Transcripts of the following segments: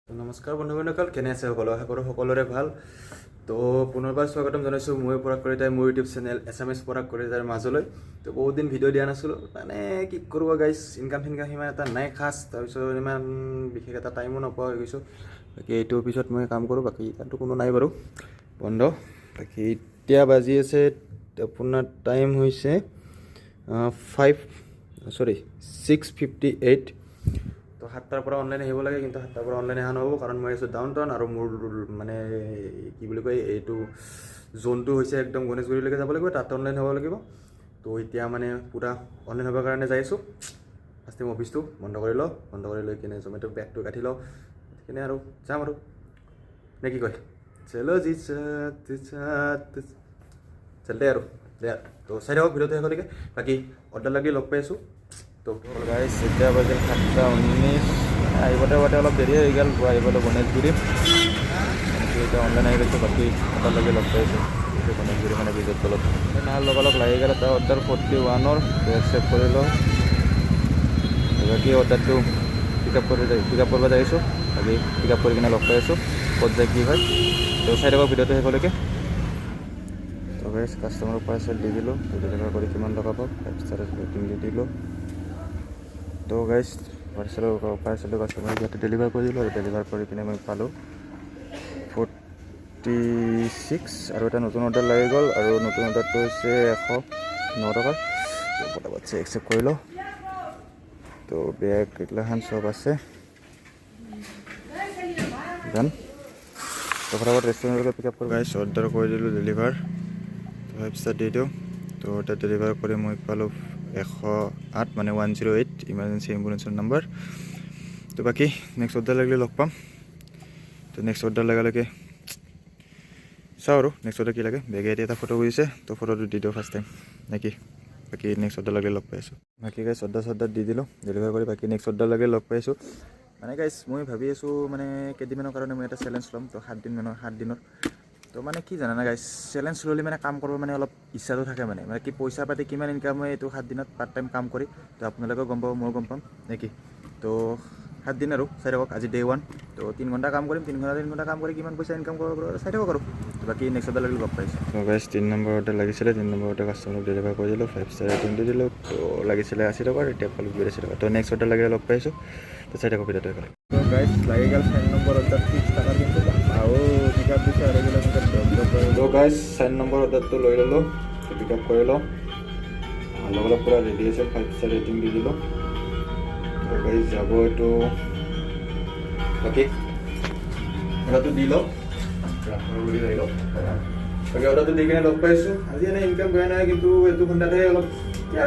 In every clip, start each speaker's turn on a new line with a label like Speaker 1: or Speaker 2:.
Speaker 1: নমস্কাৰ বন্ধুসকল, কেনে আছে সকলো? আশা কৰোঁ সকলোৰে ভাল। তো পুনৰবাৰ স্বাগতম জনাইছোঁ মই পৰাগ কলিতাই মোৰ ইউটিউব চেনেল SMS পৰাগ কলিতাৰ মাজলৈ। তো বহুত দিন ভিডিঅ' দিয়া নাছিলোঁ, মানে কি কৰিব গাইছ, ইনকাম সিমান এটা নাই খাছ। তাৰপিছত ইমান বিশেষ এটা টাইমো নোপোৱা হৈ গৈছোঁ। বাকী এইটো পিছত মই কাম কৰোঁ, বাকী তাতো কোনো নাই বাৰু, বন্ধ। বাকী এতিয়া বাজি আছে আপোনাৰ টাইম হৈছে 6:58। তো 7টাৰ পৰা অনলাইন আহিব লাগে, কিন্তু 7টাৰ পৰা অনলাইন অহা নহ'ব, কাৰণ মই আছোঁ ডাউন টাউন। আৰু মোৰ মানে কি বুলি কয়, এইটো জোনটো হৈছে একদম গণেশগুৰিলৈকে যাব লাগিব, তাত অনলাইন হ'ব লাগিব। তো এতিয়া মানে পূৰা অনলাইন হ'বৰ কাৰণে যাই আছোঁ। ফাৰ্ষ্ট টাইম অফিচটো বন্ধ কৰি লওঁ, বন্ধ কৰি লৈ কিনে জমেটো বেগটো কাটি লওঁ, কিনে আৰু যাম আৰু, নে কি কয়? চলো জি চলতে আৰু দে। তো চাই থাকক ভিডিঅ'টো শেষলৈকে। বাকী অৰ্ডাৰ লাগি লগ পাই আছোঁ। তো গাইছ, এতিয়া বাজিল 7:19। আহিবতে অলপ দেৰি হৈ গ'ল আহিবলৈ গণেশগুৰি। এতিয়া অনলাইন আহি গৈছোঁ, বাকী অৰ্ডাৰ লাগি লগ পাইছোঁ গণেশগুৰি মানে ব্ৰিজৰ তলত। নাহাৰ লগালগ লাগি গ'ল এটা অৰ্ডাৰ 41-ৰ, একচেপ্ট কৰি লওঁ। বাকী অৰ্ডাৰটো পিক আপ কৰিব যাই আছোঁ। বাকী পিক আপ কৰি কিনে লগ পাই আছোঁ, ক'ত যায় কি হয়। তো চাই থাকক ভিডিঅ'টো শেষলৈকে। তো গাইছ, কাষ্টমাৰৰ পাৰ্চেল দি দিলোঁ, ডেলিভাৰ কৰি কিমান টকা পাওঁ 5 ষ্টাৰ ৰেটিং দি দিলোঁ। তো গাইছ, পাৰ্চেলটো কাষ্টমাৰক ইয়াতে ডেলিভাৰ কৰি দিলোঁ, আৰু ডেলিভাৰ কৰি কিনে মই পালোঁ 46। আৰু এটা নতুন অৰ্ডাৰ লাগি গ'ল, আৰু নতুন অৰ্ডাৰটো হৈছে 109 টকা। তো পটাপট একচেপ্ট কৰি লওঁ। তো বেগ এইগিলাখান চব আছে যান। তো পটাপট ৰেষ্টুৰেণ্টলৈ পিক আপ কৰোঁ। গাইছ, অৰ্ডাৰ কৰি দিলোঁ ডেলিভাৰ, 5 ষ্টাৰ দি দিওঁ। তো অৰ্ডাৰ ডেলিভাৰ কৰি মই পালোঁ 108, মানে 108 ইমাৰ্জেঞ্চি এম্বুলেঞ্চৰ নাম্বাৰ। তো বাকী নেক্সট অৰ্ডাৰ লাগিলে লগ পাম। তো নেক্সট অৰ্ডাৰ লগালৈকে চাওঁ আৰু নেক্সট অৰ্ডাৰ কি লাগে। বেগে এটা ফটো বুজিছে, তো ফটোটো দি দিওঁ ফাৰ্ষ্ট টাইম নেকি। বাকী নেক্সট অৰ্ডাৰ লাগিলে লগ পাইছোঁ। বাকী গাইছ, অৰ্ডাৰ দি দিলোঁ ডেলিভাৰ কৰি। বাকী নেক্সট অৰ্ডাৰ লাগিলে লগ পাইছোঁ। মানে গাইছ, মই ভাবি আছোঁ মানে কেইদিনমানৰ কাৰণে মই এটা চেলেঞ্জ ল'ম। তো 7 দিনৰ। তো মানে কি জানা না গাইছ, চেলেঞ্জ ল'লে মানে কাম কৰিব মানে অলপ ইচ্ছাটো থাকে, মানে কি পইচা পাতি কিমান ইনকাম হয় এইটো 7 দিনত পাৰ্ট টাইম কাম কৰি। তো আপোনালোকেও গম পাব, ময়ো গম পাম নেকি। তো 7 দিন আৰু চাই থাকক, আজি ডে 1। তো 3 ঘণ্টা কাম কৰিম, 3 ঘণ্টা কাম কৰি কিমান পইচা ইনকাম কৰিব পাৰোঁ চাই থাকক আৰু। বাকী নেক্সট অৰ্ডাৰ লাগিলে লগ পাইছোঁ। তো গাইছ, 3 নম্বৰ অৰ্ডাৰ লাগিছিলে, 3 নম্বৰ অৰ্ডাৰ কাষ্টমাৰক ডেলিভাৰ কৰি দিলোঁ, 5 ষ্টাৰ ৰেটিং দি দিলোঁ। তো লাগিছিলে 80 টকা, এতিয়া পালোঁ 82 টকা। তো নেক্সট অৰ্ডাৰ লাগিলে লগ পাইছোঁ। তো চাই থাকক ভিডিঅ'টো শেষলৈকে। তো গাইছ, লাগি গ'ল 4 নম্বৰ অৰ্ডাৰ 30 টকা, কিন্তু আৰু পিক আপ দিছে আৰু তো গাইছ, 4 নম্বৰ অৰ্ডাৰটো লৈ ল'লোঁ, পিক আপ কৰি লওঁ। অলপ পূৰা ৰেডি আছে, 5 ষ্টাৰ ৰেটিং দি দিলোঁ। তো গাইছ, যাব এইটো। বাকী অৰ্ডাৰটো দি লওঁ, বাকী অৰ্ডাৰটো দি কিনে লগ পাইছোঁ। আজি এনেই ইনকাম কৰা নাই, কিন্তু এইটো ঘণ্টাতে অলপ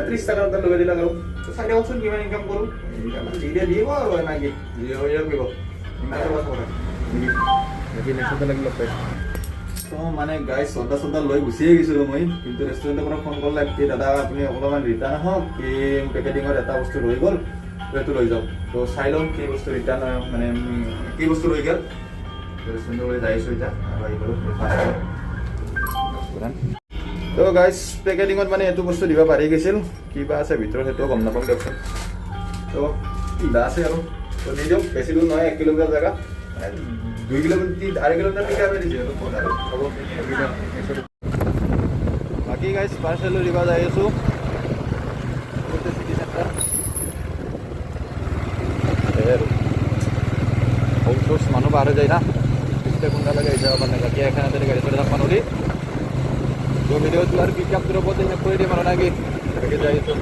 Speaker 1: 30 টকা অৰ্ডাৰ লগাই দিলাক আৰু। তো চাই দিয়কচোন কিমান ইনকাম কৰোঁ। ইনকাম দিলে দিব আৰু এনেকৈ কৰিব ইমান কথা। বাকী নেক্সট অৰ্ডাৰ লাগি লগ পাইছোঁ। তো মানে গাইছ, অৰ্ডাৰ লৈ গুচিয়ে গৈছিলোঁ মই, কিন্তু ৰেষ্টুৰেণ্টৰ পৰা ফোন কৰিলে কি দাদা আপুনি অকণমান ৰিটাৰ্ণ আহক, কি পেকেটিঙত এটা বস্তু ৰৈ গ'ল, সেইটো লৈ যাওক। তো চাই লওঁ কি বস্তু ৰিটাৰ্ণ মানে কি বস্তু ৰৈ গ'ল। ৰেষ্টুৰেণ্টলৈ যাই আছোঁ এতিয়া, আৰু আহি গ'লোঁ। তো গাইছ, পেকেটিঙত মানে এইটো বস্তু দিব পাৰি গৈছিল, কিবা আছে ভিতৰত সেইটোও গম নাপাম দিয়কচোন। তো কিবা আছে আৰু, তো দি দিয়ক। বেছি দূৰ নহয়, 1 কিলোমিটাৰ জেগা, 2 কিলোমিটাৰ 2.5 কিলোমিটাৰ পিকাপে দিছে আৰু হ'ব। বাকী গাইছ, পাৰ্চেলো দিব যাই আছোঁ চিটি চেণ্টাৰ। আৰু মানুহ পাৰ হৈ যায় না, পিছতে কোনটা লাগে এতিয়া মানে। বাকী এখানে গাড়ী চলি থাকবা নৰি। তো ভিডিঅ'টো আৰু পিক আপটোৰ ওপৰতে শেষ কৰি দিম আৰু নাকি। বাকী যাই আছোঁ,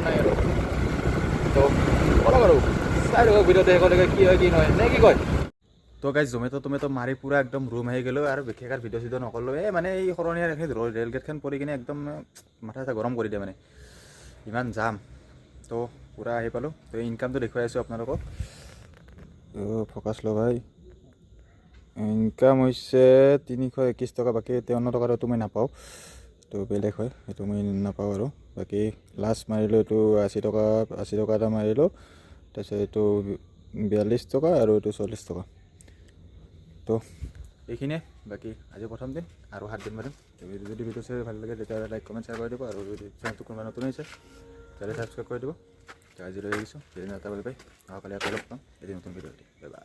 Speaker 1: নাই আৰু। তো অলপ আৰু চাই থাকক ভিডিঅ'টো শেষলৈকে, কি হয় কি নহয়, নে কি কয়। তো গাইছ, জমেটো মাৰি পূৰা একদম ৰুম আহি গ'লোঁ, আৰু বিশেষ আৰু ভিডিঅ' চিডিঅ' নকৰিলোঁ। মানে এই শৰণীয়াৰ ৰেল গেটখন পৰি কিনে একদম মাথা চাথা গৰম কৰি দিয়ে, মানে ইমান যাম। তো পূৰা আহি পালোঁ। তো ইনকামটো দেখুৱাই আছোঁ আপোনালোকক। ফ'কাছ লগাই ইনকাম হৈছে 321 টকা। বাকী 53 টকাটো এইটো মই নাপাওঁ, তো বেলেগ হয়, সেইটো মই নাপাওঁ আৰু। বাকী লাষ্ট মাৰিলোঁ এইটো 80 টকা এটা মাৰিলোঁ। তাৰপিছত এইটো 42 টকা, আৰু এইটো 40 টকা। তো এইখিনিয়ে। বাকী আজি প্ৰথম দিন, আৰু 7 দিন মাৰিম। যদি ভিডিঅ' চাই ভাল লাগে তেতিয়াহ'লে লাইক কমেণ্ট শ্বেয়াৰ কৰি দিব, আৰু যদি চেনেলটো কোনোবা নতুন হৈছে তেতিয়াহ'লে ছাবস্ক্ৰাইব কৰি দিব। আজিলৈ এৰিছোঁ, এদিন এটা পাই অহাকালি আকৌ লগ পাম এদিন নতুন ভিডিঅ'। Bye bye.